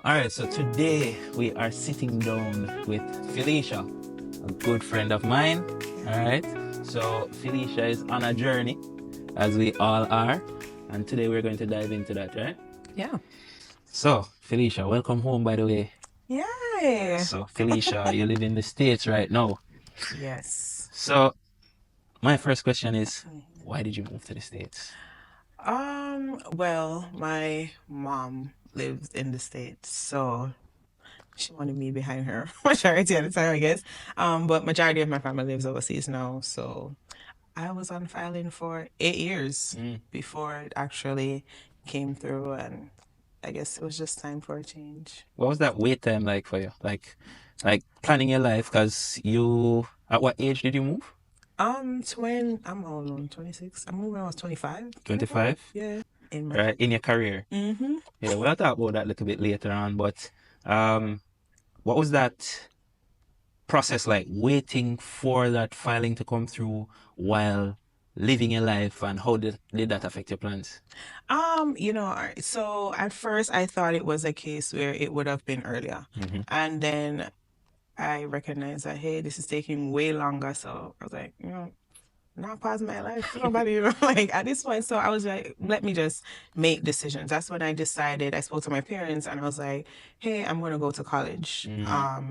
All right, so today we are sitting down with Philisha, a good friend of mine. All right, so Philisha is on a journey, as we all are, and today we're going to dive into that, right? Yeah. So, Philisha, welcome home, by the way. Yay. So, Philisha, you live in the States right now. Yes. So, my first question is, why did you move to the States? Well, my mom lives in the States, so she wanted me behind her majority of the time, I guess. But majority of my family lives overseas now, so I was on filing for 8 years before it actually came through, and I guess it was just time for a change. What was that wait time like for you? Like planning your life, because at what age did you move? I'm how old? 26. I moved when I was 25. 25? Yeah. In my Right, in your career. Mm-hmm. Yeah, we'll talk about that a little bit later on, but um, what was that process like, waiting for that filing to come through while living your life, and how did that affect your plans? So at first I thought it was a case where it would have been earlier. Mm-hmm. And then I recognized that, hey, this is taking way longer. So I was like, not pause my life. Nobody, like at this point. So I was like, let me just make decisions. That's when I decided. I spoke to my parents and I was like, hey, I'm going to go to college.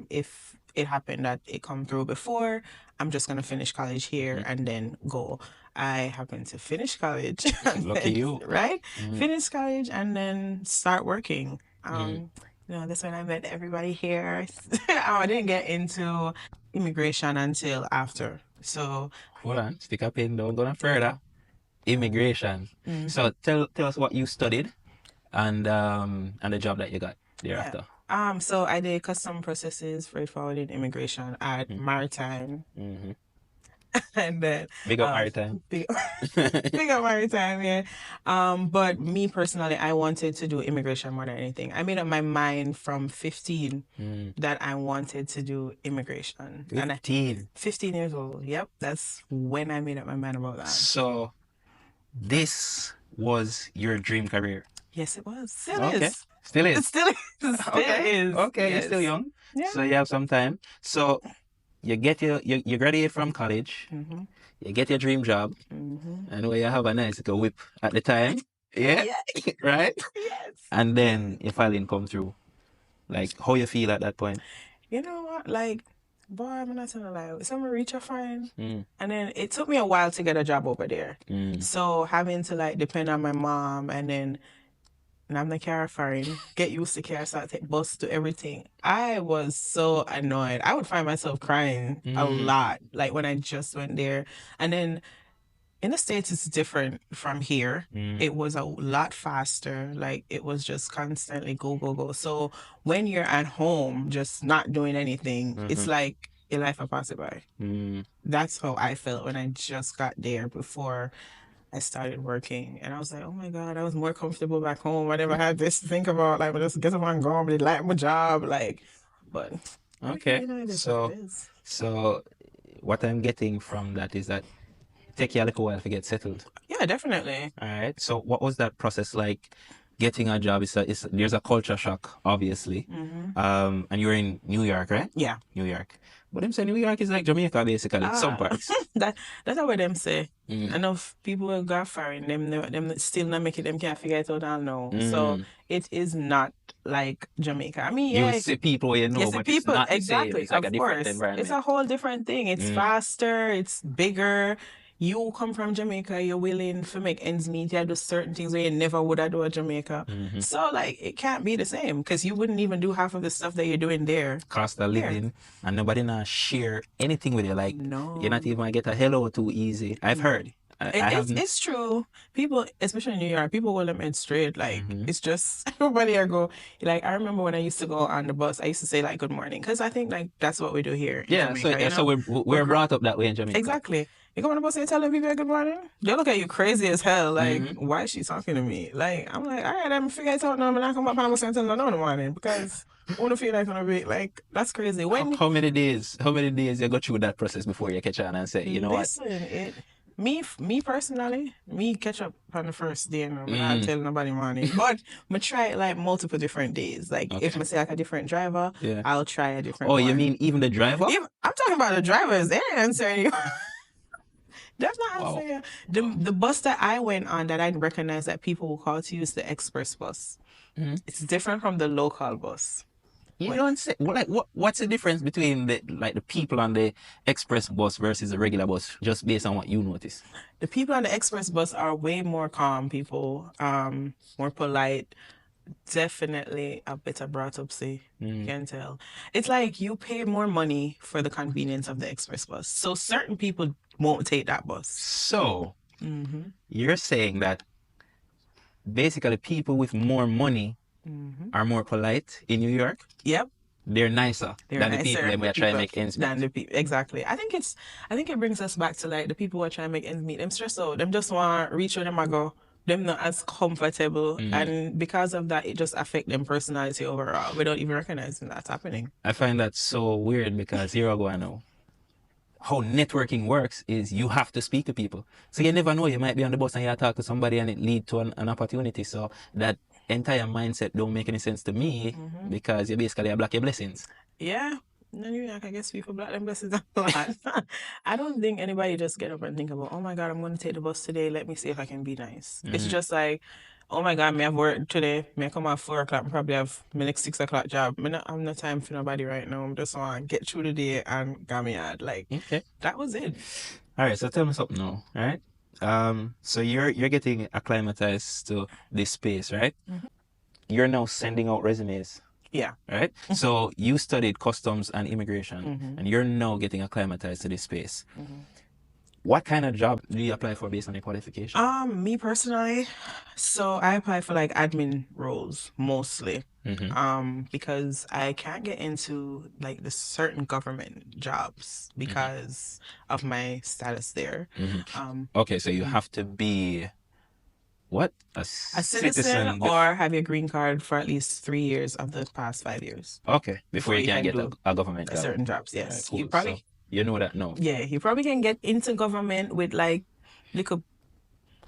If it happened that it come through before, I'm just going to finish college here and then go. I happened to finish college, and Lucky then, you. right? Finish college and then start working. Mm. That's when I met everybody here. I didn't get into immigration until after. So Hold on, stick a pin, don't go no further. Immigration. So tell us what you studied, and the job that you got yeah. thereafter. So I did custom processes, freight forwarding, immigration at Maritime, Mm-hmm. and then Big up maritime. big, big up Maritime, yeah. But me personally, I wanted to do immigration more than anything. I made up my mind from 15 that I wanted to do immigration, and 15 years old. Yep, that's when I made up my mind about that. So this was your dream career. Yes, it was. Still Okay. is. Still It is. still is. Still Okay. is. Okay, you're Yes. still young. Yeah. So you have some time. So you graduate from college, you get your dream job, and where you have a nice little whip at the time. Yeah. Yeah. Right? Yes. And then your filing come through. Like, how you feel at that point? You know what? Like, boy, I'm not gonna lie. Someone reach a fine. Mm. And then it took me a while to get a job over there. Mm. So having to like depend on my mom and I'm the car foreign, get used to car, start take bus to everything. I was so annoyed. I would find myself crying a lot, like when I just went there. And then in the States, it's different from here. It was a lot faster. Like it was just constantly go, go, go. So when you're at home, just not doing anything, it's like your life will pass it by. That's how I felt when I just got there before I started working. And I was like, oh my God, I was more comfortable back home. I never had this to think about. Like, just get up and go, but like my job. Like, but Okay. you know, it is So what it is. so what I'm getting from that is that take you a little while to get settled. Yeah, definitely. All right. So what was that process like? Getting a job is there's a culture shock, obviously. And you're in New York, right? Yeah. New York. But them say New York is like Jamaica, basically. Some parts. That's what them say. Enough people who got foreign, them still not make it, them can't figure it out and know. So it is not like Jamaica. I mean, You yeah, will see people you know, yes, the but it's people, not the same. exactly, It's like a of different course. It's environment. a whole different thing. It's faster, it's bigger. You come from Jamaica, you're willing to make ends meet. You do certain things where you never would have do in Jamaica. So like it can't be the same because you wouldn't even do half of the stuff that you're doing there. Cost of living, and nobody not share anything with you. Like No. you're not even gonna get a hello too easy. I've heard. I haven't. It's true. People, especially in New York, people will them head straight. Like it's just everybody I go. Like I remember when I used to go on the bus, I used to say like good morning because I think like that's what we do here in Yeah, Jamaica. You so know? we're brought up that way in Jamaica. Exactly. You go on the bus and telling people good morning. They look at you crazy as hell. Like why is she talking to me? Like I'm like all right, I'm figure it out now. I'm not come up on the bus and tell them no good morning because I want to feel like gonna be like that's crazy. When How many days you go through that process before you catch on and say, you know what? listen, Me personally, me catch up on the first day and I'm not tell nobody morning. But I try it like multiple different days. Like if Okay. I say like a different driver, Yeah. I'll try a different Oh, one. you mean even the driver? I'm talking about the drivers. They ain't answering you. That's not Wow. answering you. The bus that I went on that I recognize that people will call to use the express bus. It's different from the local bus. You don't say like what's the difference between the people on the express bus versus the regular bus, just based on what you notice? The people on the express bus are way more calm people, more polite, definitely a better brought up, see. You can tell. It's like you pay more money for the convenience of the express bus. So certain people won't take that bus. So you're saying that basically people with more money are more polite in New York? Yep. They're nicer They're than the people nicer that we are trying to make ends than meet. the people. Exactly. I think it brings us back to like the people who are trying to make ends meet. Them stress out. Them just want to reach where them and go. Them not as comfortable, and because of that, it just affect them personality overall without even recognizing that's happening. I find that so weird because here I go, I know. How networking works is you have to speak to people. So you never know, you might be on the bus and you talk to somebody and it lead to an opportunity. So that entire mindset don't make any sense to me because you basically block your blessings. Yeah. No, I guess people block them blessings a lot. I don't think anybody just get up and think about, oh my God, I'm going to take the bus today. Let me see if I can be nice. It's just like, oh my God, me have work today. Me I come at 4 o'clock. Me probably have my next 6 o'clock job. Me not have no time for nobody right now. I just want to get through the day and get me out. Like, Okay. that was it. All right, so tell me something now, all right? So you're getting acclimatized to this space, right? You're now sending out resumes, Yeah. right? So you studied customs and immigration, and you're now getting acclimatized to this space. What kind of job do you apply for based on your qualification? Me personally, so I apply for like admin roles mostly. Because I can't get into like the certain government jobs because of my status there. Okay, so you have to be what? A A citizen or have your green card for at least 3 years of the past 5 years. Okay, before you can get do a government job. certain jobs. Yes, Alright, cool. you probably So you know that now. yeah, you probably can get into government with like little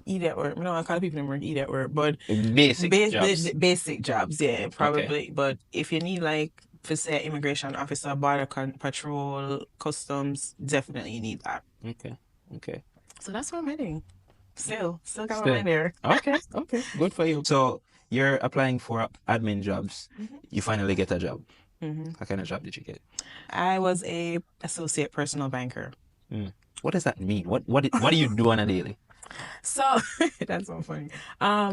idiot work. No, I call people them work idiot work, but Basic jobs. basic jobs, yeah, probably. But if you need like for say immigration officer, border patrol, customs, definitely you need that. Okay, okay. So that's where I'm heading. Still got my Still. mind there. Okay, okay. Good for you. So you're applying for admin jobs. You finally get a job. What kind of job did you get? I was a associate personal banker. What does that mean? What do you do on a daily? So that's so funny.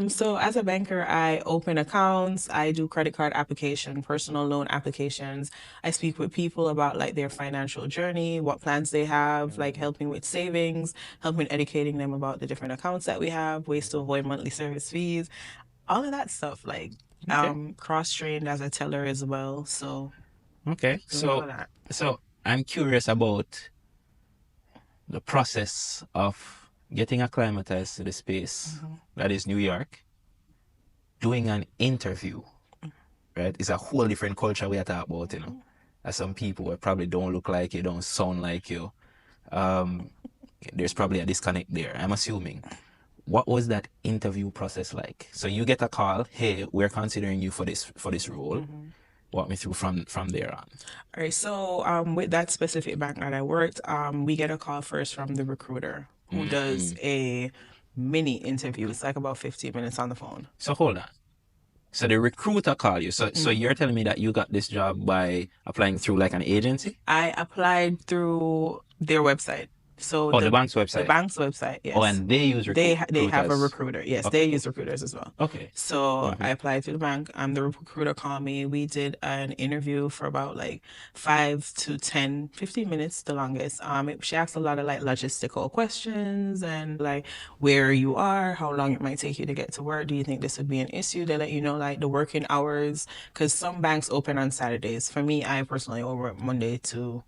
So as a banker, I open accounts, I do credit card application, personal loan applications. I speak with people about like their financial journey, what plans they have, like helping with savings, helping educating them about the different accounts that we have, ways to avoid monthly service fees, all of that stuff. Like cross-trained as a teller as well. So Okay. doing all of that. So I'm curious about the process of getting acclimatized to the space that is New York, doing an interview, right? It's a whole different culture we are talking about, you know. As some people who probably don't look like you, don't sound like you. There's probably a disconnect there, I'm assuming. What was that interview process like? So you get a call, hey, we're considering you for this role. Walk me through from there on. All right, so with that specific bank that I worked, we get a call first from the recruiter who does a mini interview. It's like about 15 minutes on the phone. So hold on. So the recruiter call you. So you're telling me that you got this job by applying through like an agency? I applied through their website. So the bank's website. The bank's website, yes. Oh, and they use recruiters. They have a recruiter. Yes, they use recruiters as well. Okay. So I applied to the bank. The recruiter called me. We did an interview for about like 5 to 10, 15 minutes, the longest. She asked a lot of like logistical questions and like where you are, how long it might take you to get to work. Do you think this would be an issue? They let you know like the working hours, because some banks open on Saturdays. For me, I personally work Monday to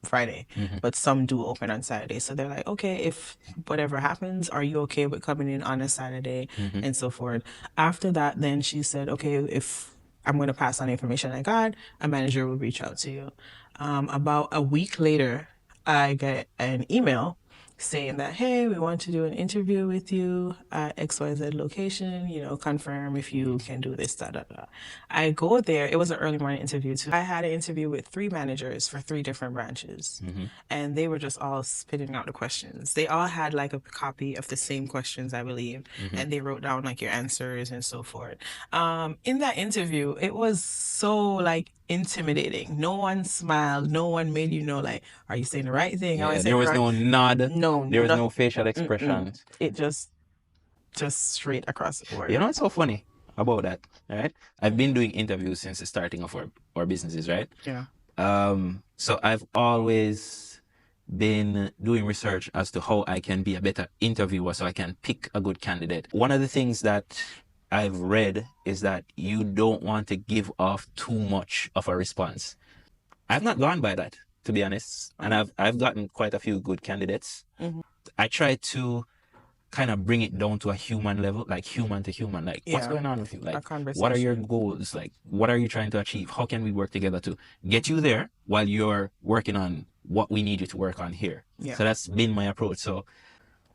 Friday, but some do open on Saturday. So they're like, okay, if whatever happens, are you okay with coming in on a Saturday and so forth? After that, then she said, okay, if I'm going to pass on the information I got, a manager will reach out to you. About a week later, I get an email saying that, hey, we want to do an interview with you at XYZ location, confirm if you can do this, da da da. I go there. It was an early morning interview too. I had an interview with 3 managers for 3 different branches, and they were just all spitting out the questions. They all had like a copy of the same questions, I believe, and they wrote down like your answers and so forth. In that interview, it was so like intimidating. No one smiled. No one made you know, like, are you saying the right thing? Am I Yeah, saying there the was right? no nod. No, There was no nothing. facial expressions. It just straight across the board. You know what's so funny about that, right? I've been doing interviews since the starting of our businesses, right? Yeah. So I've always been doing research as to how I can be a better interviewer so I can pick a good candidate. One of the things that I've read is that you don't want to give off too much of a response. I've not gone by that, to be honest, and I've gotten quite a few good candidates. I try to kind of bring it down to a human level, like human to human, like what's going on with you, like what are your goals, like what are you trying to achieve, how can we work together to get you there while you're working on what we need you to work on here. So that's been my approach. So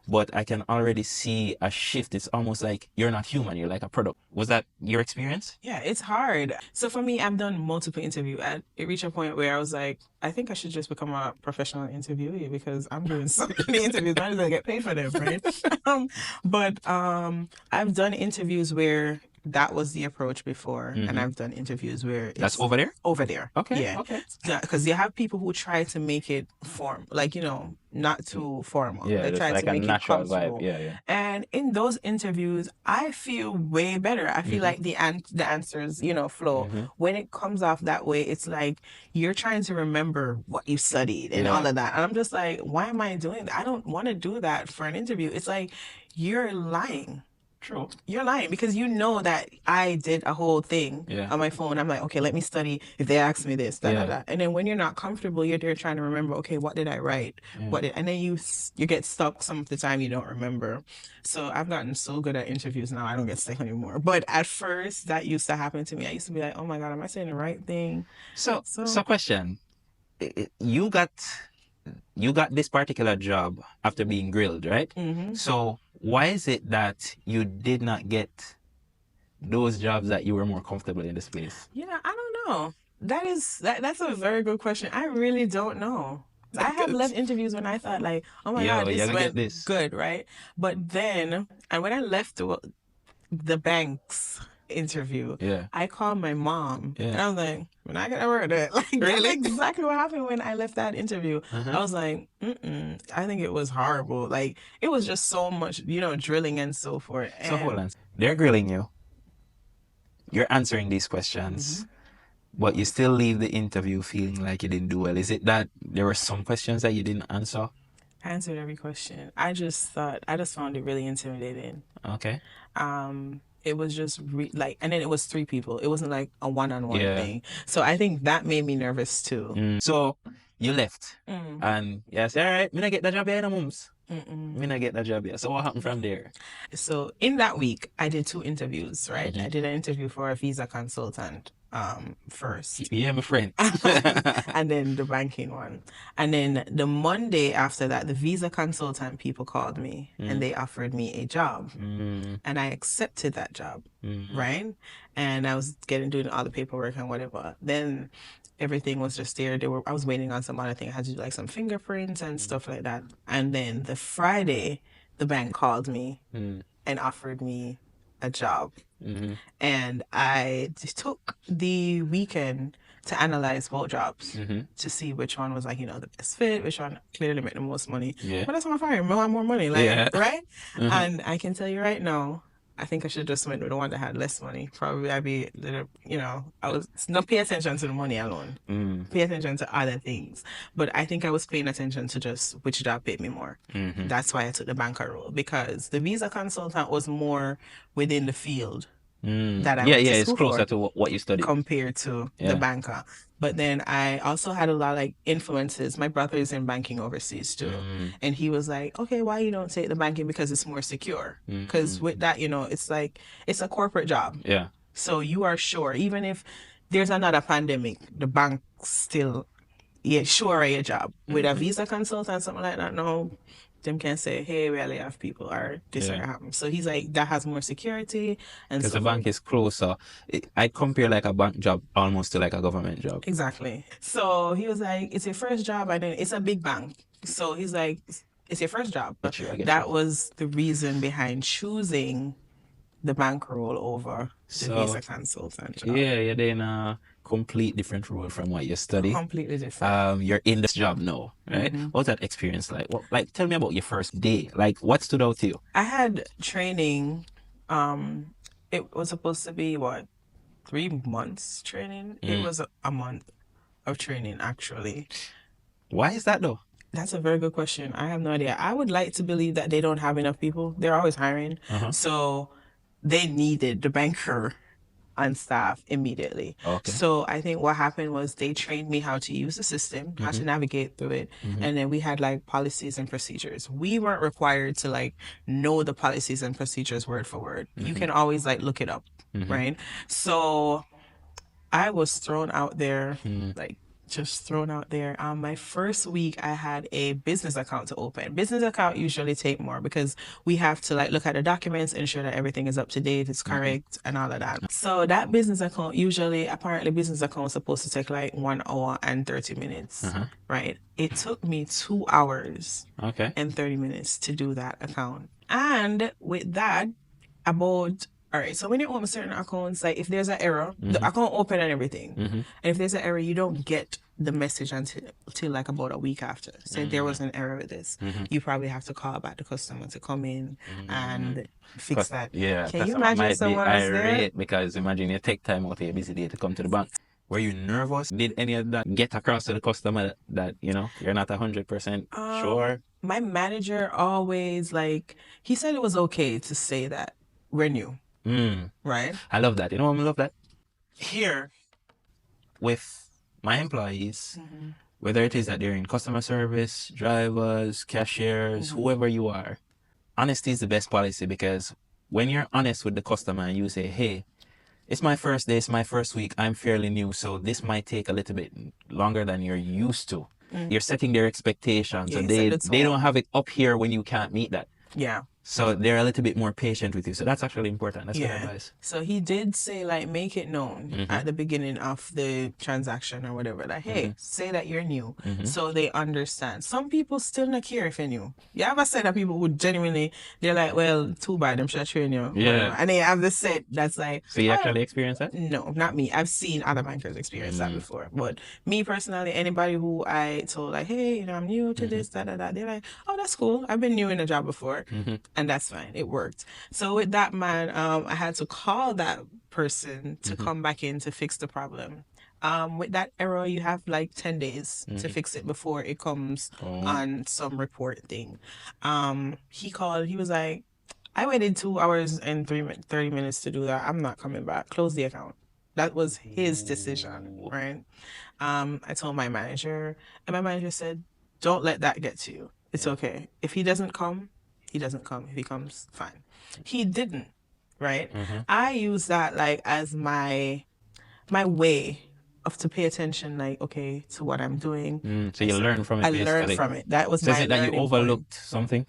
but I can already see a shift. It's almost like you're not human, you're like a product. Was that your experience? Yeah, it's hard. So for me, I've done multiple interviews. And it reached a point where I was like, I think I should just become a professional interviewee because I'm doing so many interviews. I just get paid for them, right? I've done interviews where that was the approach before, and I've done interviews where it's That's over there? over there. Okay. Yeah. Okay. Because you have people who try to make it like, not too formal. Yeah, They just try like to a make it natural comfortable. vibe. Yeah. And in those interviews, I feel way better. I feel like the answers, flow. When it comes off that way, it's like you're trying to remember what you studied and all of that. And I'm just like, why am I doing that? I don't want to do that for an interview. It's like you're lying. True. You're lying because you know that I did a whole thing on my phone. I'm like, okay, let me study. If they ask me this, da da da. And then when you're not comfortable, you're there trying to remember. Okay, what did I write? And then you get stuck some of the time. You don't remember. So I've gotten so good at interviews now. I don't get stuck anymore. But at first, that used to happen to me. I used to be like, oh my god, am I saying the right thing? So question, you got this particular job after being grilled, right? So why is it that you did not get those jobs that you were more comfortable in this place? Yeah, I don't know. That's a very good question. I really don't know. I have left interviews when I thought like, oh my god, this went good, right? But then, and when I left the bank's interview, I called my mom, and I was like, "We're not gonna work that." Like, really? That's exactly what happened when I left that interview. I was like, I think it was horrible. Like, it was just so much, drilling and so forth. So hold on, they're grilling you. You're answering these questions. But you still leave the interview feeling like you didn't do well. Is it that there were some questions that you didn't answer? I answered every question. I just found it really intimidating. Okay. It was just and then it was 3 people. It wasn't like a one-on-one thing. So I think that made me nervous too. So you left, and you said, all right, me not get the job here, no mums. Me not get the job here. So what happened from there? So in that week, I did 2 interviews, right? I did an interview for a visa consultant first. Yeah, my friend. And then the banking one. And then the Monday after that, the visa consultant people called me and they offered me a job. And I accepted that job, right? And I was doing all the paperwork and whatever. Then everything was just there. I was waiting on some other thing. I had to do like some fingerprints and stuff like that. And then the Friday, the bank called me and offered me a job. And I took the weekend to analyze both jobs to see which one was like, the best fit, which one clearly made the most money. But that's my fire. I want more money, right? And I can tell you right now, I think I should just went with the one that had less money. Probably I'd be, I was not pay attention to the money alone. Pay attention to other things. But I think I was paying attention to just which job paid me more. That's why I took the banker role, because the visa consultant was more within the field that I went to it's school closer for, to what you studied compared to the banker. But then I also had a lot of like influences. My brother is in banking overseas too. And he was like, okay, why you don't take the banking? Because it's more secure. Because with that, it's like, it's a corporate job. Yeah. So you are sure, even if there's another pandemic, the bank still, sure of your job. With a visa consultant, something like that, no, them can say, hey, we only have people or this or Yeah. happen. So he's like, that has more security and Because the stuff bank like is closer. I compare like a bank job almost to like a government job. exactly. So he was like, it's your first job, and then it's a big bank. So he's like, it's your first job. I get you. I get That you. was the reason behind choosing the bank role over the So visa consultant job. yeah, you're in a complete different role from what you study. Completely different. You're in this job now, right? Mhm. What's that experience like? What, like, tell me about your first day. Like, what stood out to you? I had training. It was supposed to be what, 3 months training? It Mm. was a month of training actually. Why is that though? That's a very good question. I have no idea. I would like to believe that they don't have enough people. They're always hiring. Uh-huh. So they needed the banker on staff immediately. Okay. So I think what happened was they trained me how to use the system, how to navigate through it. And then we had like policies and procedures. We weren't required to like know the policies and procedures word for word. You can always like look it up, right? So I was thrown out there, like just thrown out there. My first week, I had a business account to open. Business account usually take more because we have to like look at the documents, ensure that everything is up to date, it's correct, and all of that. So that business account usually, apparently, business account is supposed to take like 1 hour and 30 minutes, right? It took me 2 hours Okay. and 30 minutes to do that account, and with that, about all right, so when you open certain accounts, like if there's an error, the account open and everything. And if there's an error, you don't get the message until like about a week after. So if there was an error with this, you probably have to call back the customer to come in and fix that. Yeah, Can you customer imagine might be someone was there? irate because imagine you take time out of your busy day to come to the bank. Were you nervous? Did any of that get across to the customer that you know you're not 100% sure? My manager always like he said it was okay to say that we're new, right? I love that. You know what I love that? Here with my employees, whether it is that they're in customer service, drivers, cashiers, whoever you are, honesty is the best policy because when you're honest with the customer and you say, hey, it's my first day, it's my first week, I'm fairly new, so this might take a little bit longer than you're used to. You're setting their expectations, Yeah, and you set they the they don't tone. have it up here when you can't meet that. Yeah. So they're a little bit more patient with you. So that's actually important. That's good advice. So he did say like make it known at the beginning of the transaction or whatever. Like, hey, say that you're new. So they understand. Some people still not care if you're new. You ever said that people would genuinely they're like, well, too bad, I'm sure train you. Yeah. Whatever. And they have this set that's like So you "Oh, actually experienced that? no, not me. I've seen other bankers experience that before. But me personally, anybody who I told like, hey, you know, I'm new to this, they're like, oh, that's cool. I've been new in a job before. And that's fine. It worked. So with that man, I had to call that person to come back in to fix the problem. With that error, you have like 10 days to fix it before it comes on some report thing. He called, he was like, I waited 2 hours and 30 minutes to do that. I'm not coming back. Close the account. That was his decision, right? I told my manager, and my manager said, don't let that get to you. It's okay. If he doesn't come, he doesn't come. If he comes, fine. He didn't, right? I use that like as my way of to pay attention, like, okay, to what I'm doing. So you learn from it. I learned from it. That was So is my it that you learning point. overlooked something?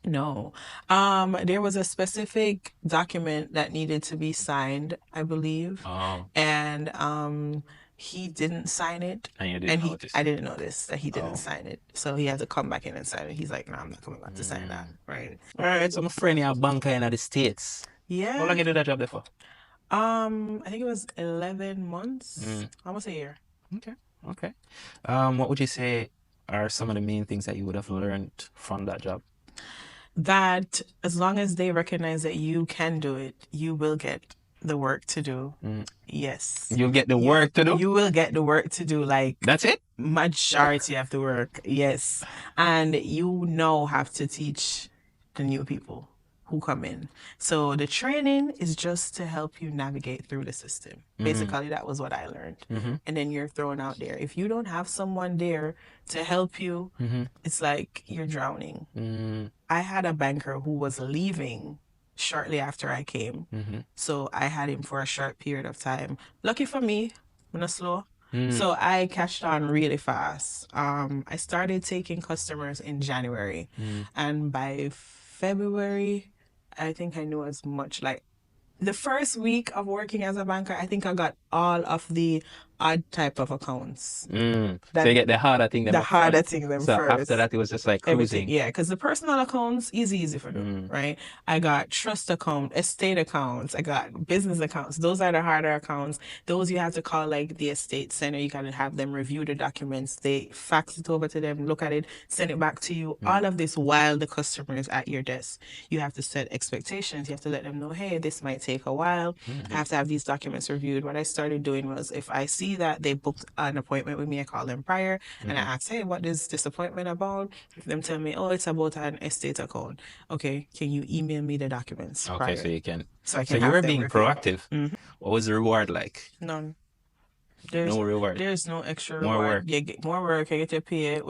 No. There was a specific document that needed to be signed, I believe. Oh. And he didn't sign it. And you didn't notice. I didn't notice that he didn't sign it. So he had to come back in and sign it. He's like, no, I'm not coming back to sign that. Right. All right, so my friend, you're a banker in the States. Yeah. How long you do that job there for? I think it was 11 months. Almost a year. Okay. Okay. What would you say are some of the main things that you would have learned from that job? That as long as they recognize that you can do it, you will get the work to do. Yes. You'll get the work to do? You will get the work to do, like That's it? majority of the work. Yes. And you now have to teach the new people who come in. So the training is just to help you navigate through the system. Basically, that was what I learned. And then you're thrown out there. If you don't have someone there to help you, it's like you're drowning. I had a banker who was leaving shortly after I came. So I had him for a short period of time. Lucky for me, I'm not slow. So I catched on really fast. I started taking customers in January, and by February, I think I knew as much. Like the first week of working as a banker, I think I got all of the odd type of accounts. So That you get the harder thing them the up harder front. thing them So after first. that, it was just like Everything, cruising. yeah, because the personal accounts, easy for them, right? I got trust account, estate accounts, I got business accounts. Those are the harder accounts. Those you have to call like the estate center. You gotta have them review the documents. They fax it over to them, look at it, send it back to you. All of this while the customer is at your desk. You have to set expectations. You have to let them know, hey, this might take a while. I have to have these documents reviewed. What I started doing was if I see that they booked an appointment with me, I call them prior and I ask, hey, what is this appointment about? Them tell me, oh, it's about an estate account. Okay, can you email me the documents Okay, so prior you can. so I So can you have were them being reviewed? proactive. What was the reward like? None. No reward. There's no extra More reward. work. You get more work. You get your pay.